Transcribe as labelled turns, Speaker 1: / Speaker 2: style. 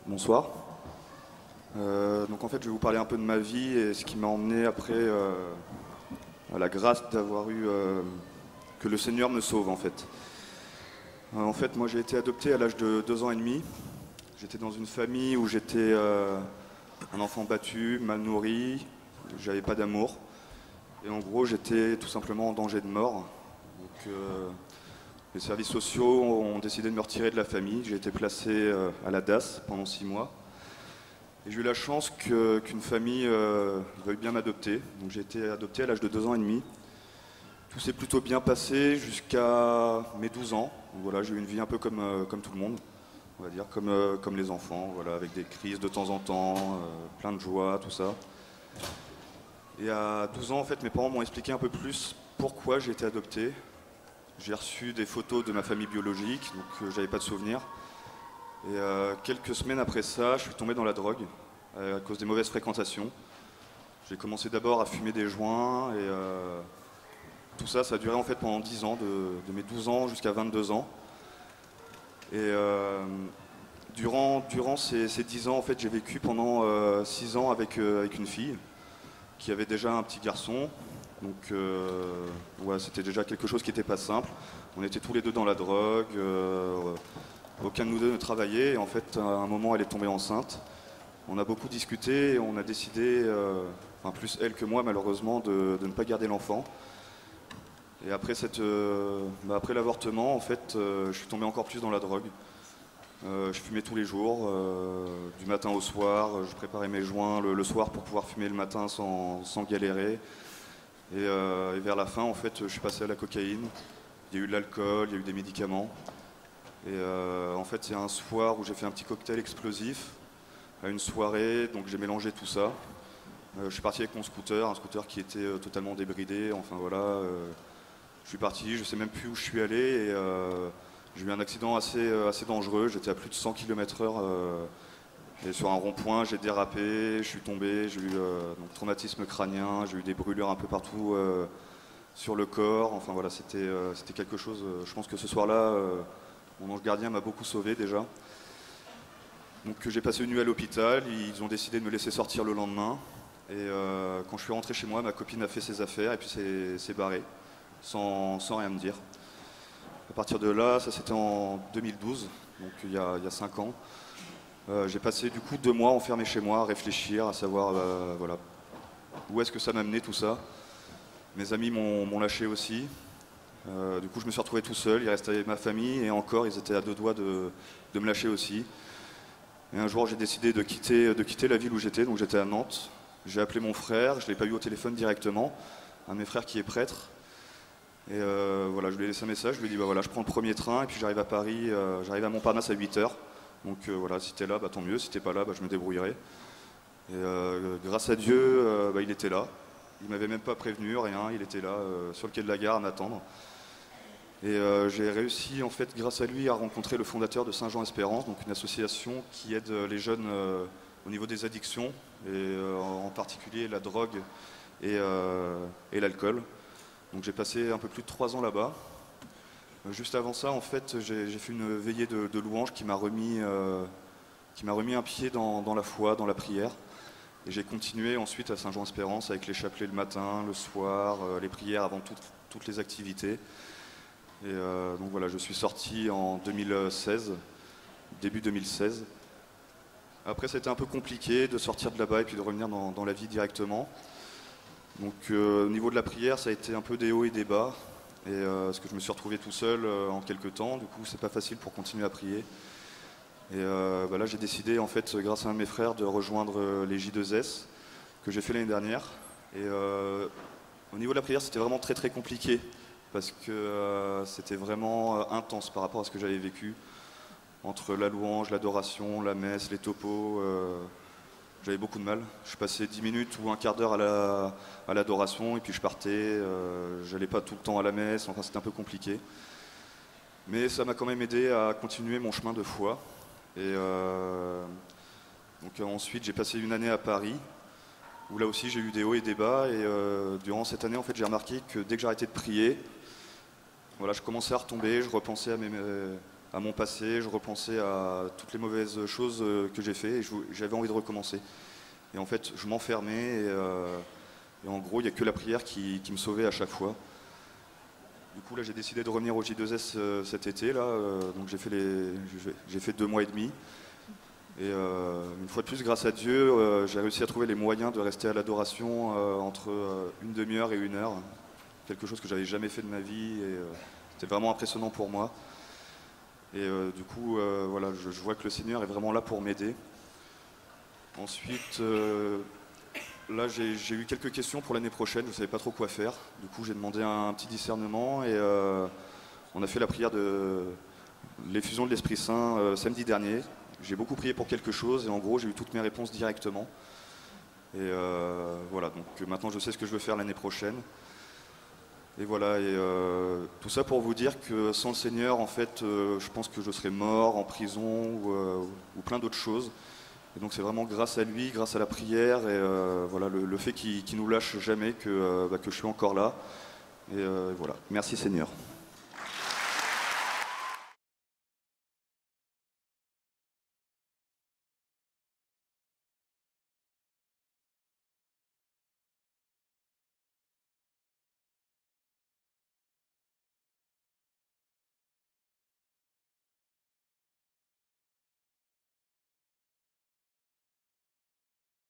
Speaker 1: Bonsoir. Donc en fait, je vais vous parler un peu de ma vie et ce qui m'a emmené après à la grâce d'avoir eu que le Seigneur me sauve en fait. En fait, moi j'ai été adopté à l'âge de 2 ans et demi. J'étais dans une famille où j'étais un enfant battu, mal nourri, j'avais pas d'amour. Et en gros, j'étais tout simplement en danger de mort. Donc, les services sociaux ont décidé de me retirer de la famille. J'ai été placé à la DAS pendant 6 mois. Et j'ai eu la chance qu'une famille veuille bien m'adopter. Donc j'ai été adopté à l'âge de 2 ans et demi. Tout s'est plutôt bien passé jusqu'à mes 12 ans. Donc voilà, j'ai eu une vie un peu comme tout le monde, on va dire, comme les enfants, voilà, avec des crises de temps en temps, plein de joie, tout ça. Et à 12 ans, en fait, mes parents m'ont expliqué un peu plus pourquoi j'ai été adopté. J'ai reçu des photos de ma famille biologique, donc j'avais pas de souvenirs. Et quelques semaines après ça, je suis tombé dans la drogue à cause des mauvaises fréquentations. J'ai commencé d'abord à fumer des joints et tout ça, ça a duré en fait pendant 10 ans, de mes 12 ans jusqu'à 22 ans. Et durant ces 10 ans, en fait, j'ai vécu pendant 6 ans avec une fille qui avait déjà un petit garçon. Donc ouais, c'était déjà quelque chose qui n'était pas simple. On était tous les deux dans la drogue, aucun de nous deux ne travaillait. Et en fait, à un moment, elle est tombée enceinte. On a beaucoup discuté et on a décidé, enfin plus elle que moi malheureusement, de ne pas garder l'enfant. Et après, après l'avortement, en fait, je suis tombé encore plus dans la drogue. Je fumais tous les jours, du matin au soir. Je préparais mes joints le soir pour pouvoir fumer le matin sans galérer. Et vers la fin, en fait, je suis passé à la cocaïne. Il y a eu de l'alcool, il y a eu des médicaments. Et en fait, il y a un soir où j'ai fait un petit cocktail explosif à une soirée, donc j'ai mélangé tout ça. Je suis parti avec mon scooter, un scooter qui était totalement débridé. Enfin voilà, je suis parti, je sais même plus où je suis allé. Et j'ai eu un accident assez dangereux. J'étais à plus de 100 km/h. Et sur un rond-point, j'ai dérapé, je suis tombé, j'ai eu donc, traumatisme crânien, j'ai eu des brûlures un peu partout sur le corps. Enfin voilà, c'était quelque chose. Je pense que ce soir-là, mon ange gardien m'a beaucoup sauvé déjà. Donc j'ai passé une nuit à l'hôpital, ils ont décidé de me laisser sortir le lendemain. Et quand je suis rentré chez moi, ma copine a fait ses affaires et puis s'est barrée, sans rien me dire. À partir de là, ça c'était en 2012, donc il y a 5 ans. J'ai passé du coup 2 mois enfermé chez moi à réfléchir, à savoir voilà, où est-ce que ça m'amenait tout ça. Mes amis m'ont lâché aussi. Du coup je me suis retrouvé tout seul, il restait ma famille et encore ils étaient à 2 doigts de me lâcher aussi. Et un jour j'ai décidé de quitter la ville où j'étais, donc j'étais à Nantes. J'ai appelé mon frère, je ne l'ai pas eu au téléphone directement, un de mes frères qui est prêtre. Et voilà, je lui ai laissé un message, je lui ai dit bah voilà, je prends le premier train et puis j'arrive à Paris, j'arrive à Montparnasse à 8 h. Donc voilà, si t'es là, bah, tant mieux, si t'es pas là, bah, je me débrouillerai. Et grâce à Dieu, bah, il était là. Il m'avait même pas prévenu, rien, il était là sur le quai de la gare à m'attendre. Et j'ai réussi en fait grâce à lui à rencontrer le fondateur de Saint-Jean-Espérance, donc une association qui aide les jeunes au niveau des addictions, et en particulier la drogue et l'alcool. Donc j'ai passé un peu plus de 3 ans là-bas. Juste avant ça, en fait, j'ai fait une veillée de louanges qui m'a remis un pied dans la foi, dans la prière. Et j'ai continué ensuite à Saint-Jean-Espérance avec les chapelets le matin, le soir, les prières avant toutes les activités. Et donc voilà, je suis sorti en 2016, début 2016. Après, ça a été un peu compliqué de sortir de là-bas et puis de revenir dans la vie directement. Donc au niveau de la prière, ça a été un peu des hauts et des bas. Et parce que je me suis retrouvé tout seul en quelques temps, du coup c'est pas facile pour continuer à prier. Et bah là j'ai décidé en fait grâce à un de mes frères de rejoindre les J2S que j'ai fait l'année dernière. Et au niveau de la prière c'était vraiment très très compliqué parce que c'était vraiment intense par rapport à ce que j'avais vécu. Entre la louange, l'adoration, la messe, les topos, j'avais beaucoup de mal. Je passais 10 minutes ou un quart d'heure à l'adoration et puis je partais. J'allais pas tout le temps à la messe, enfin c'était un peu compliqué. Mais ça m'a quand même aidé à continuer mon chemin de foi. Et donc ensuite j'ai passé une année à Paris où là aussi j'ai eu des hauts et des bas. Et durant cette année en fait j'ai remarqué que dès que j'arrêtais de prier, voilà, je commençais à retomber, je repensais à mon passé, je repensais à toutes les mauvaises choses que j'ai fait et j'avais envie de recommencer. Et en fait, je m'enfermais et en gros, il n'y a que la prière qui me sauvait à chaque fois. Du coup, là, j'ai décidé de revenir au J2S cet été. Là, donc j'ai fait 2 mois et demi. Et une fois de plus, grâce à Dieu, j'ai réussi à trouver les moyens de rester à l'adoration entre une demi-heure et 1 heure. Quelque chose que j'avais jamais fait de ma vie. Et c'était vraiment impressionnant pour moi. Et du coup, voilà, je vois que le Seigneur est vraiment là pour m'aider. Ensuite, là, j'ai eu quelques questions pour l'année prochaine. Je ne savais pas trop quoi faire. Du coup, j'ai demandé un petit discernement et on a fait la prière de l'effusion de l'Esprit Saint samedi dernier. J'ai beaucoup prié pour quelque chose et en gros, j'ai eu toutes mes réponses directement. Et voilà, donc maintenant, je sais ce que je veux faire l'année prochaine. Et voilà, et tout ça pour vous dire que sans le Seigneur, en fait, je pense que je serais mort en prison ou plein d'autres choses. Et donc c'est vraiment grâce à lui, grâce à la prière et voilà, le fait qu'il nous lâche jamais que je suis encore là. Et voilà, merci Seigneur.